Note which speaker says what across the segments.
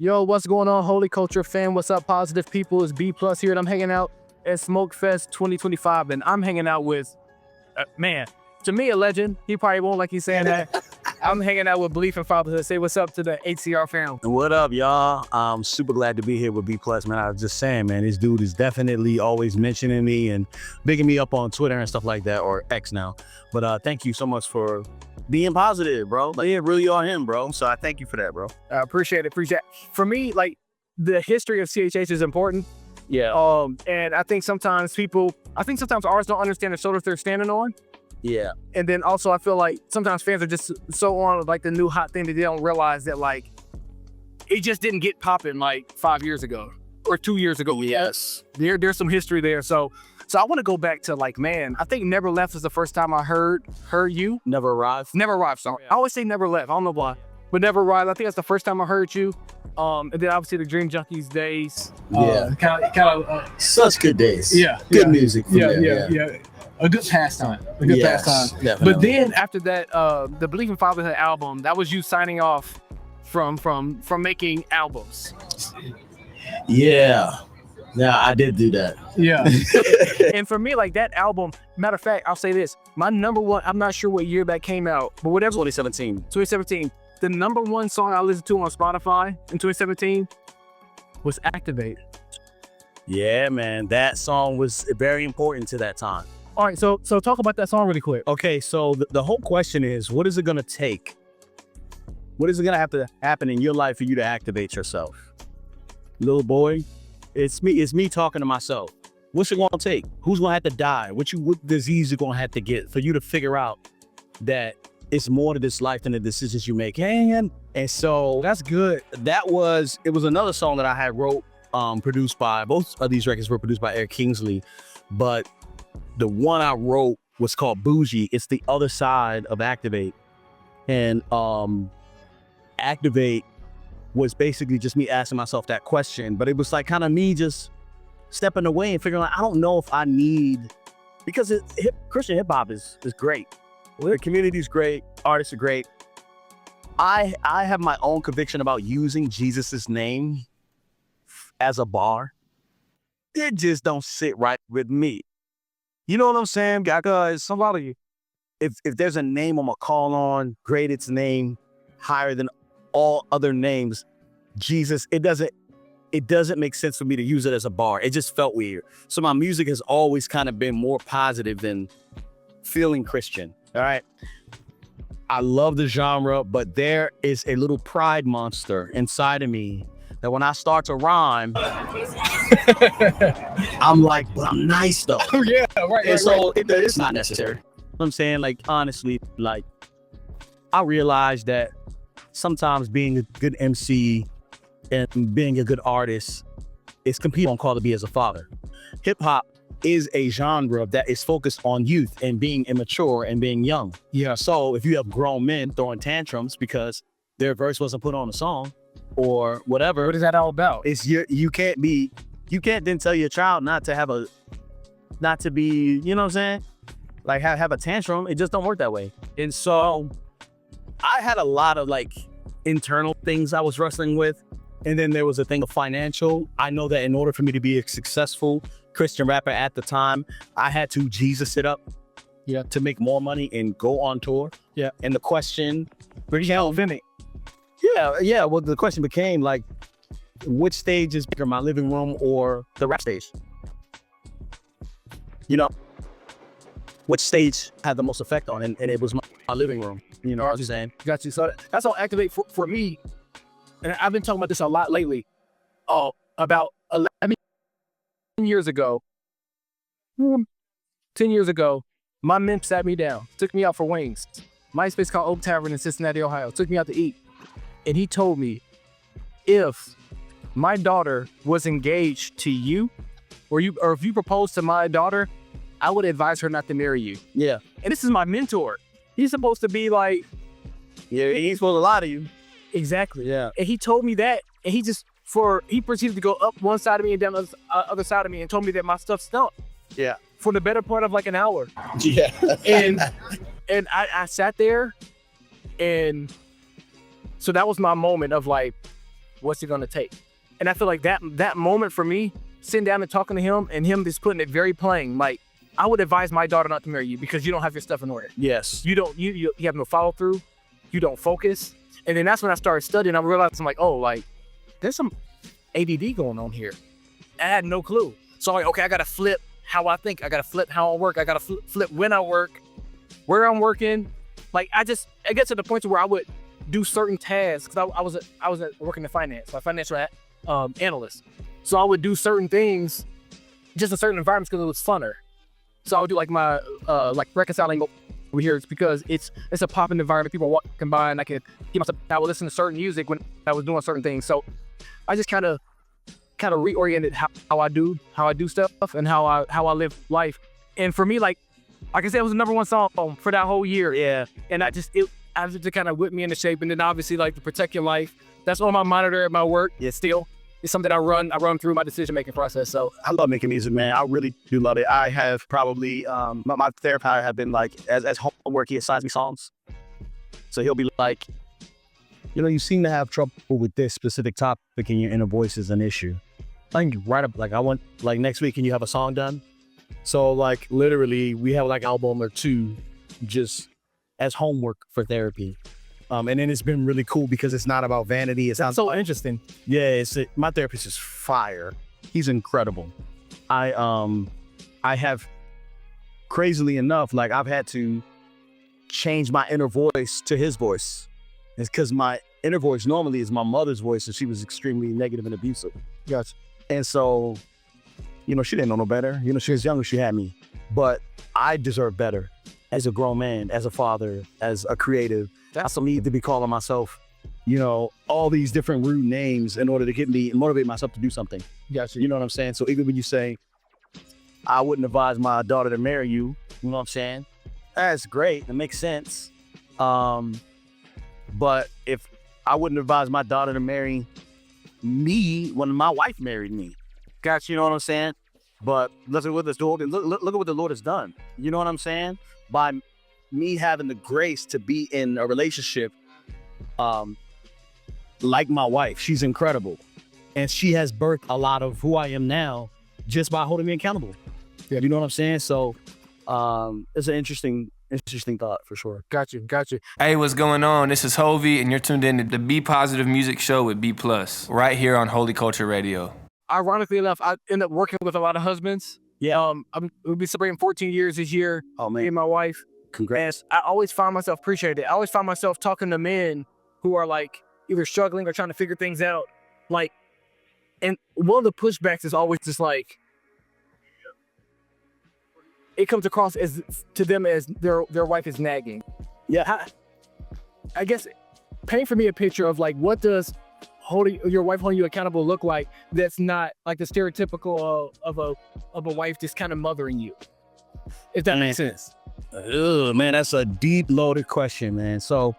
Speaker 1: Yo, what's going on, Holy Culture fam? What's up, positive people? It's B Plus here, and I'm hanging out at Smoke Fest 2025, and I'm hanging out with, man, to me, a legend. He probably won't like he's saying that. I'm hanging out with Beleaf and Fatherhood. Say what's up to the HCR fam.
Speaker 2: What up, y'all? I'm super glad to be here with B Plus, man. I was just saying, man, this dude is definitely always mentioning me and bigging me up on Twitter and stuff like that, or X now. But thank you so much for being positive, bro. Like, yeah, really are him, bro. So I thank you for that, bro.
Speaker 1: I appreciate it. For me, like, the history of CHH is important.
Speaker 2: Yeah.
Speaker 1: And I think sometimes artists don't understand the shoulders they're standing on.
Speaker 2: Yeah.
Speaker 1: And then also I feel like sometimes fans are just so on like the new hot thing that they don't realize that like it just didn't get popping like 5 years ago or 2 years ago.
Speaker 2: Yes.
Speaker 1: There's some history there. So I want to go back to like, man, I think Never Left is the first time I heard you.
Speaker 2: Never arrived.
Speaker 1: Never Arrived, sorry. I always say Never Left. I don't know why. But Never Arrived, I think that's the first time I heard you. And then obviously the Dream Junkies days.
Speaker 2: Yeah.
Speaker 1: Kind of.
Speaker 2: Such good days.
Speaker 1: Yeah.
Speaker 2: Good music.
Speaker 1: Yeah. A good pastime.
Speaker 2: Definitely.
Speaker 1: But then after that, the Beleaf in Fatherhood album, that was you signing off from making albums.
Speaker 2: Yeah. I did do that.
Speaker 1: Yeah. And for me, like that album, matter of fact, I'll say this. My number one, I'm not sure what year that came out, but whatever. 2017. The number one song I listened to on Spotify in 2017 was Activate.
Speaker 2: Yeah, man. That song was very important to that time.
Speaker 1: All right, so talk about that song really quick.
Speaker 2: Okay, so the whole question is, what is it gonna take? What is it gonna have to happen in your life for you to activate yourself? Little boy, it's me talking to myself. What's it gonna take? Who's gonna have to die? What disease you gonna have to get for you to figure out that it's more to this life than the decisions you make? And so
Speaker 1: That's good.
Speaker 2: it was another song that I had wrote, produced by, both of these records were produced by Eric Kingsley, but the one I wrote was called Bougie. It's the other side of Activate. And Activate was basically just me asking myself that question, but it was like kind of me just stepping away and figuring out, I don't know if I need, because Christian hip hop is great. The community is great. Artists are great. I have my own conviction about using Jesus's name as a bar. It just don't sit right with me. You know what I'm saying? Because somebody, if there's a name I'm gonna call on, grade its name higher than all other names, Jesus, it doesn't make sense for me to use it as a bar. It just felt weird. So my music has always kind of been more positive than feeling Christian. All right. I love the genre, but there is a little pride monster inside of me that when I start to rhyme, I'm like, but I'm nice though.
Speaker 1: Oh yeah, right.
Speaker 2: And so it's not necessary. You know what I'm saying? Like, honestly, like, I realized that sometimes being a good MC and being a good artist is competing on call to be as a father. Hip hop is a genre that is focused on youth and being immature and being young.
Speaker 1: Yeah.
Speaker 2: So if you have grown men throwing tantrums because their verse wasn't put on a song or whatever,
Speaker 1: What is that all about?
Speaker 2: it's you can't then tell your child not to be, you know what I'm saying? Like have a tantrum. It just don't work that way. And so I had a lot of like internal things I was wrestling with. And then there was a thing of financial. I know that in order for me to be a successful Christian rapper at the time, I had to Jesus it up, to make more money and go on tour.
Speaker 1: Yeah.
Speaker 2: And the question,
Speaker 1: Well, Vinny.
Speaker 2: well, the question became like, which stage is bigger, my living room or the rap stage? You know, which stage had the most effect on it? And it was my living room. You know what I'm saying?
Speaker 1: Got you. So that's all Activate for me. And I've been talking about this a lot lately. About 11 years ago, 10 years ago, my men sat me down, took me out for wings. MySpace called Oak Tavern in Cincinnati, Ohio, took me out to eat. And he told me, if my daughter was engaged to you, or if you proposed to my daughter, I would advise her not to marry you.
Speaker 2: Yeah.
Speaker 1: And this is my mentor. He's supposed to be like,
Speaker 2: Yeah, he's supposed to lie to you.
Speaker 1: exactly.
Speaker 2: Yeah.
Speaker 1: And he told me that, and he proceeded to go up one side of me and down the other side of me and told me that my stuff stunk.
Speaker 2: Yeah.
Speaker 1: For the better part of like an hour.
Speaker 2: Yeah.
Speaker 1: And I sat there, and so that was my moment of like, What's it gonna take? And I feel like that moment for me, sitting down and talking to him and him just putting it very plain, like, I would advise my daughter not to marry you because you don't have your stuff in order.
Speaker 2: Yes.
Speaker 1: You have no follow through, you don't focus. And then that's when I started studying. I realized I'm like, oh, like there's some ADD going on here. I had no clue. So I'm like, okay, I gotta flip how I think. I gotta flip how I work. I gotta flip when I work, where I'm working. Like I get to the point where I would do certain tasks because I was working in finance, a financial analyst. So I would do certain things just in certain environments because it was funner. So I would do like my like reconciling over here. It's because it's a popping environment. People walking by and I could keep myself. I would listen to certain music when I was doing certain things. So I just kind of reoriented how I do stuff and how I live life. And for me, like I said, it was the #1 song for that whole year.
Speaker 2: Yeah.
Speaker 1: And I just kind of whip me into shape. And then obviously like the Protect Your Life. That's on my monitor at my work. Yeah, still. It's something I run through my decision-making process. So
Speaker 2: I love making music, man. I really do love it. I have probably, my therapist have been like, as homework, he assigns me songs. So he'll be like, you know, you seem to have trouble with this specific topic and your inner voice is an issue. I can write up, like I want, like next week, can you have a song done? So like literally we have like an album or two just as homework for therapy. And then it's been really cool because it's not about vanity. It sounds
Speaker 1: so interesting.
Speaker 2: Yeah, my therapist is fire. He's incredible. I have, crazily enough, like I've had to change my inner voice to his voice. It's because my inner voice normally is my mother's voice, and she was extremely negative and abusive.
Speaker 1: Yes.
Speaker 2: And so, you know, she didn't know no better. You know, she was young when she had me, but I deserve better as a grown man, as a father, as a creative. That's for me to be calling myself, you know, all these different rude names in order to get me and motivate myself to do something.
Speaker 1: Gotcha.
Speaker 2: You know what I'm saying? So even when you say, I wouldn't advise my daughter to marry you, you know what I'm saying? That's great. It makes sense. But if I wouldn't advise my daughter to marry me when my wife married me, gotcha, you know what I'm saying? But look at what the Lord, look at what the Lord has done. You know what I'm saying? By me having the grace to be in a relationship like my wife. She's incredible. And she has birthed a lot of who I am now just by holding me accountable. Yeah. You know what I'm saying? So it's an interesting thought for sure.
Speaker 1: Got you.
Speaker 3: Hey, what's going on? This is Hovey, and you're tuned in to the Be Positive Music Show with B+, right here on Holy Culture Radio.
Speaker 1: Ironically enough, I end up working with a lot of husbands.
Speaker 2: Yeah.
Speaker 1: We'll be celebrating 14 years this year.
Speaker 2: Oh, man.
Speaker 1: Me and my wife.
Speaker 2: Congrats.
Speaker 1: And I always find myself appreciating it. I always find myself talking to men who are like either struggling or trying to figure things out. Like, and one of the pushbacks is always just like, it comes across as to them as their wife is nagging.
Speaker 2: Yeah.
Speaker 1: I guess paint for me a picture of like, what does your wife holding you accountable look like? That's not like the stereotypical of a wife just kind of mothering you. If that makes sense.
Speaker 2: Man, that's a deep loaded question, man. So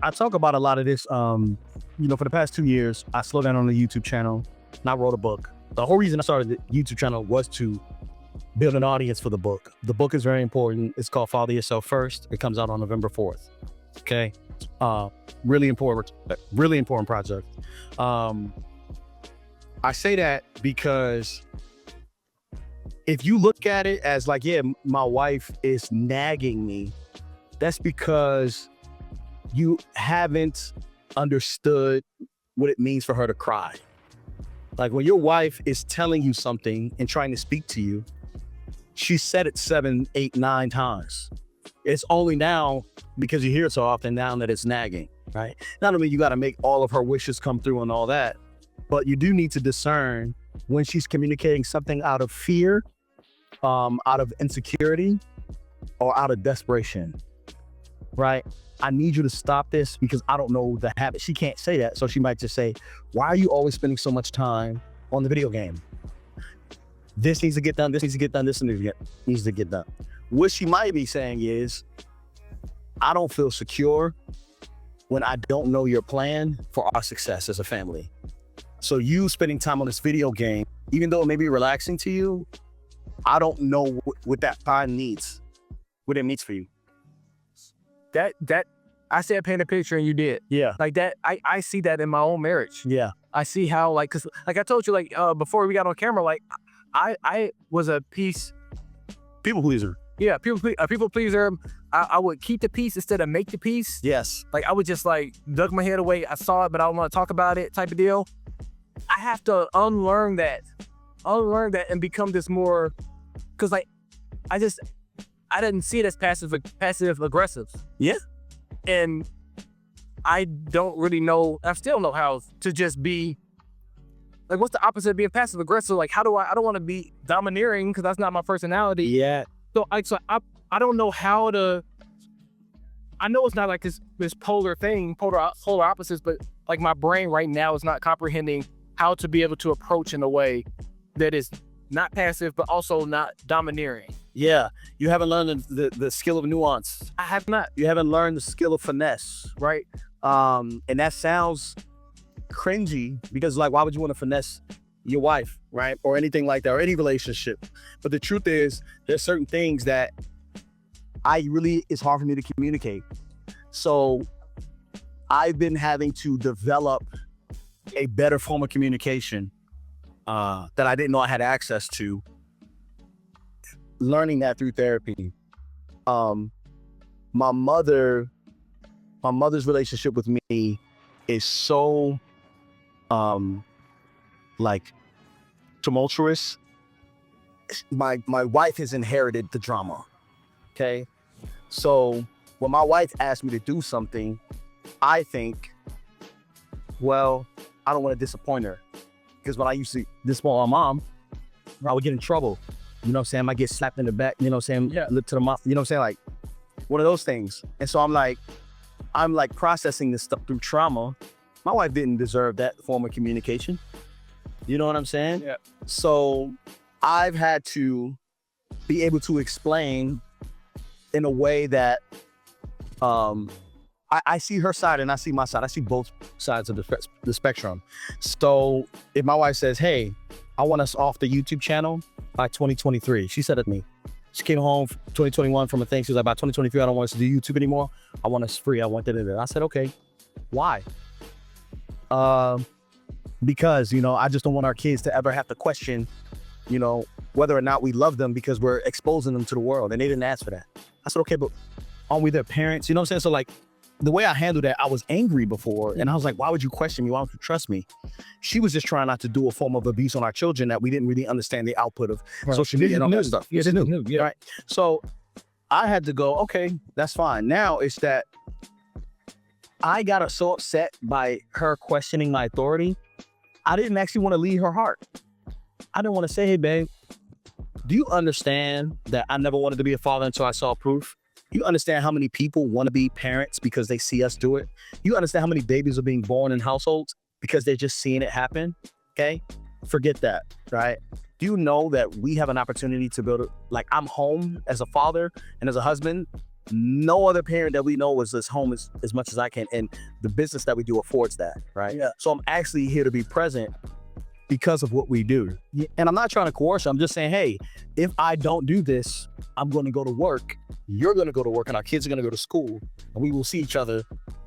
Speaker 2: I talk about a lot of this. You know, for the past 2 years, I slowed down on the YouTube channel and I wrote a book. The whole reason I started the YouTube channel was to build an audience for the book. The book is very important. It's called Father Yourself First. It comes out on November 4th. Okay. Really important project. I say that because if you look at it as like, yeah, my wife is nagging me, that's because you haven't understood what it means for her to cry. Like when your wife is telling you something and trying to speak to you, she said it 7, 8, 9 times. It's only now, because you hear it so often now, that it's nagging, right? Not only you got to make all of her wishes come through and all that, but you do need to discern when she's communicating something out of fear, out of insecurity, or out of desperation, right? I need you to stop this because I don't know the habit. She can't say that. So she might just say, why are you always spending so much time on the video game? This needs to get done. This needs to get done. This needs to get done. What she might be saying is, I don't feel secure when I don't know your plan for our success as a family. So you spending time on this video game, even though it may be relaxing to you, I don't know what that time needs, what it means for you.
Speaker 1: That I said paint a picture and you did.
Speaker 2: Yeah.
Speaker 1: Like that, I see that in my own marriage.
Speaker 2: Yeah.
Speaker 1: I see how, like, cause like I told you, like, before we got on camera, like, I was a
Speaker 2: People pleaser.
Speaker 1: yeah, people pleaser. I would keep the peace instead of make the peace.
Speaker 2: Yes.
Speaker 1: Like, I would just like duck my head away. I saw it, but I don't want to talk about it, type of deal. I have to unlearn that and become this more, cause like, I didn't see it as passive aggressive.
Speaker 2: Yeah.
Speaker 1: And I don't really know, I still know how to just be, like, what's the opposite of being passive aggressive? Like, I don't want to be domineering because that's not my personality.
Speaker 2: Yeah.
Speaker 1: So I don't know how to, I know it's not like this polar thing, polar opposites, but like my brain right now is not comprehending how to be able to approach in a way that is not passive, but also not domineering.
Speaker 2: Yeah. You haven't learned the skill of nuance.
Speaker 1: I have not.
Speaker 2: You haven't learned the skill of finesse, right? And that sounds cringy because, like, why would you want to finesse your wife, right? Or anything like that, or any relationship. But the truth is, there's certain things that it's hard for me to communicate. So I've been having to develop a better form of communication that I didn't know I had access to. Learning that through therapy. My mother's relationship with me is so like tumultuous. My wife has inherited the drama. Okay. So when my wife asked me to do something, I think, well, I don't want to disappoint her. Because when I used to disappoint my mom, I would get in trouble. You know what I'm saying? I might get slapped in the back, you know what I'm saying? Yeah. Lip to the mouth, you know what I'm saying? Like, one of those things. And so I'm like processing this stuff through trauma. My wife didn't deserve that form of communication. You know what I'm saying?
Speaker 1: Yeah.
Speaker 2: So I've had to be able to explain in a way that I see her side and I see my side. I see both sides of the spectrum. So if my wife says, hey, I want us off the YouTube channel by 2023. She said it to me. She came home 2021 from a thing. She was like, by 2023, I don't want us to do YouTube anymore. I want us free. I want that. I said, okay, why? Because, you know, I just don't want our kids to ever have to question, you know, whether or not we love them because we're exposing them to the world. And they didn't ask for that. I said, okay, but aren't we their parents? You know what I'm saying? So like, the way I handled that, I was angry before. And I was like, why would you question me? Why don't you trust me? She was just trying not to do a form of abuse on our children that we didn't really understand the output of social media and all that stuff.
Speaker 1: Yes, it's new. Yeah.
Speaker 2: Right. So I had to go, okay, that's fine. Now it's that I got so upset by her questioning my authority. I didn't actually want to lead her heart. I didn't want to say, hey, babe, do you understand that I never wanted to be a father until I saw proof? You understand how many people want to be parents because they see us do it? You understand how many babies are being born in households because they're just seeing it happen? Okay? Forget that, right? Do you know that we have an opportunity to build like, I'm home as a father and as a husband. No other parent that we know is as home as much as I can. And the business that we do affords that, right? Yeah. So I'm actually here to be present because of what we do. And I'm not trying to coerce you. I'm just saying, hey, if I don't do this, I'm going to go to work. You're going to go to work and our kids are going to go to school and we will see each other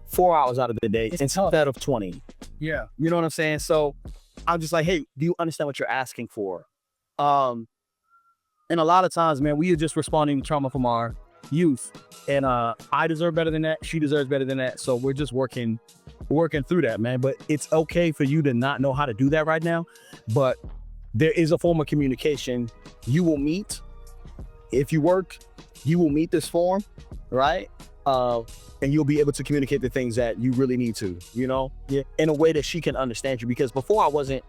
Speaker 2: 4 hours out of the day instead of 20.
Speaker 1: Yeah.
Speaker 2: You know what I'm saying? So I'm just like, hey, do you understand what you're asking for? And a lot of times, man, we are just responding to trauma from our youth. And I deserve better than that. She deserves better than that. So we're just working through that, man. But it's okay for you to not know how to do that right now. But there is a form of communication you will meet. If you work, you will meet this form, right? And you'll be able to communicate the things that you really need to, you know? Yeah. In a way that she can understand you. Because before the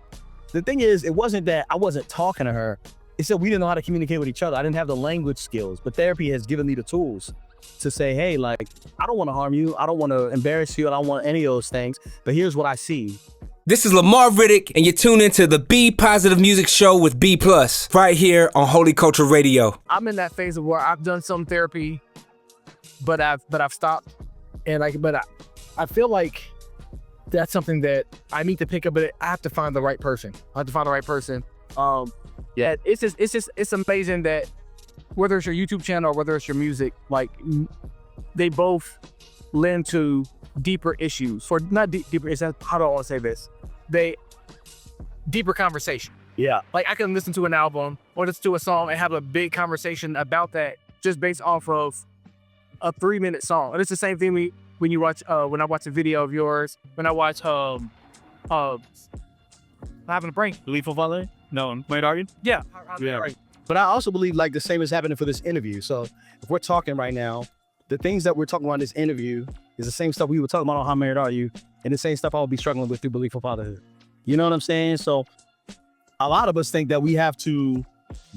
Speaker 2: thing is, it wasn't that I wasn't talking to her. It's that we didn't know how to communicate with each other. I didn't have the language skills, but therapy has given me the tools to say, hey, like, I don't want to harm you. I don't want to embarrass you. I don't want any of those things. But here's what I see.
Speaker 3: This is Lamar Riddick, and you're tuned into the Be Positive Music Show with B+, right here on Holy Culture Radio.
Speaker 1: I'm in that phase of where I've done some therapy, but I've stopped. And I feel like that's something that I need to pick up, but I have to find the right person. Yeah, it's amazing that whether it's your YouTube channel or whether it's your music, like they both lend to deeper issues, or not deeper. How do I want to say this? Deeper conversation.
Speaker 2: Yeah.
Speaker 1: Like I can listen to an album or listen to a song and have a big conversation about that just based off of a 3-minute song. And it's the same thing when you watch when I watch a video of yours, when I watch having a brain.
Speaker 2: Beleaf of Valet? No, Might Argue?
Speaker 1: Yeah.
Speaker 2: Yeah. But I also believe like the same is happening for this interview. So if we're talking right now, the things that we're talking about in this interview is the same stuff we were talking about on How Married Are You, and the same stuff I would be struggling with through Beleaf of Fatherhood. You know what I'm saying? So a lot of us think that we have to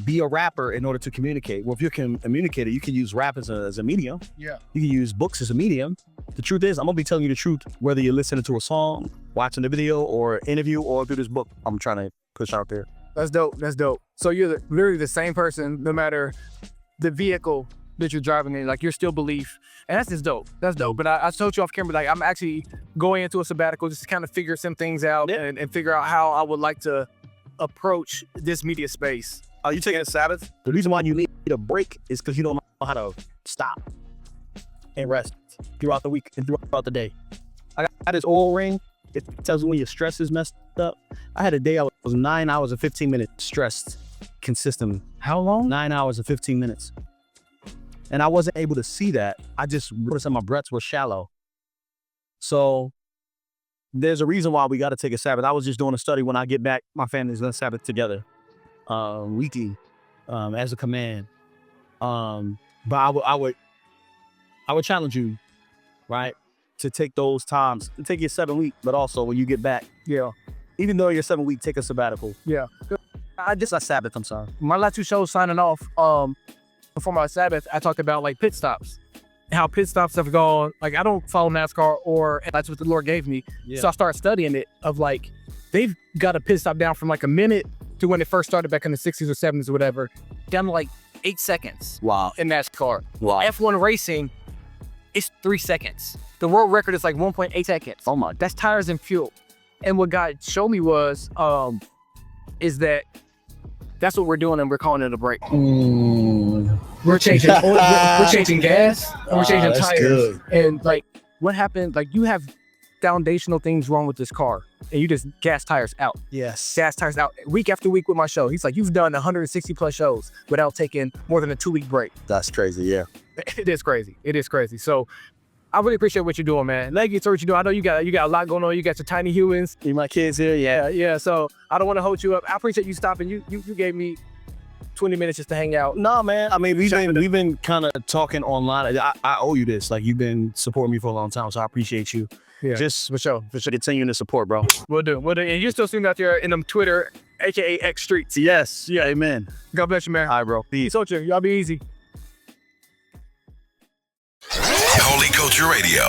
Speaker 2: be a rapper in order to communicate. Well, if you can communicate it, you can use rap as a medium.
Speaker 1: Yeah.
Speaker 2: You can use books as a medium. The truth is, I'm gonna be telling you the truth, whether you're listening to a song, watching the video, or interview, or through this book I'm trying to push out there.
Speaker 1: That's dope. That's dope. So you're literally the same person, no matter the vehicle that you're driving in. Like you're still Beleaf, and that's just dope. That's dope. But I told you off camera, like I'm actually going into a sabbatical just to kind of figure some things out and figure out how I would like to approach this media space.
Speaker 2: Are you taking a Sabbath? The reason why you need a break is because you don't know how to stop and rest throughout the week and throughout the day. I got this oil ring. It tells me when your stress is messed up. I had a day I was 9 hours and 15 minutes stressed consistently.
Speaker 1: How long?
Speaker 2: 9 hours and 15 minutes. And I wasn't able to see that. I just noticed that my breaths were shallow. So there's a reason why we got to take a Sabbath. I was just doing a study. When I get back, my family's going to Sabbath together weekly as a command. But I would challenge you, right, to take those times, to take your 7 week, but also when you get back, even though you're 7 week, take a sabbatical.
Speaker 1: Yeah.
Speaker 2: I Sabbath, I'm sorry.
Speaker 1: My last 2 shows signing off, before my Sabbath, I talked about like pit stops. How pit stops have gone. Like I don't follow NASCAR, or that's what the Lord gave me.
Speaker 2: Yeah.
Speaker 1: So I started studying it of like, they've got a pit stop down from like a minute to when it first started back in the 60s or 70s or whatever, down to like 8 seconds.
Speaker 2: Wow.
Speaker 1: In NASCAR.
Speaker 2: Wow.
Speaker 1: F1 racing, it's 3 seconds. The world record is like 1.8 seconds.
Speaker 2: Oh my.
Speaker 1: That's tires and fuel. And what God showed me was, is that that's what we're doing, and we're calling it a break. We're changing oil, we're changing gas, and we're changing tires.
Speaker 2: Good.
Speaker 1: And like, what happened? Like, you have foundational things wrong with this car, and you just gas tires out.
Speaker 2: Yes.
Speaker 1: Gas tires out week after week with my show. He's like, you've done 160 plus shows without taking more than a 2-week break.
Speaker 2: That's crazy. Yeah.
Speaker 1: It is crazy. It is crazy. So I really appreciate what you're doing, man. Thank you for what you're doing. I know you got a lot going on. You got your tiny humans.
Speaker 2: You my kids here? Yeah.
Speaker 1: Yeah. So I don't want to hold you up. I appreciate you stopping. You gave me 20 minutes just to hang out.
Speaker 2: No, man. I mean, we've been kind of talking online. I owe you this. Like, you've been supporting me for a long time, so I appreciate you.
Speaker 1: Yeah.
Speaker 2: Just for sure continuing to support, bro.
Speaker 1: We'll do. And you're still seeing out there in them Twitter, aka X streets.
Speaker 2: Yes. Yeah. Amen.
Speaker 1: God bless you, man.
Speaker 2: All right, bro. Peace.
Speaker 1: So y'all be easy.
Speaker 4: Holy Culture Radio.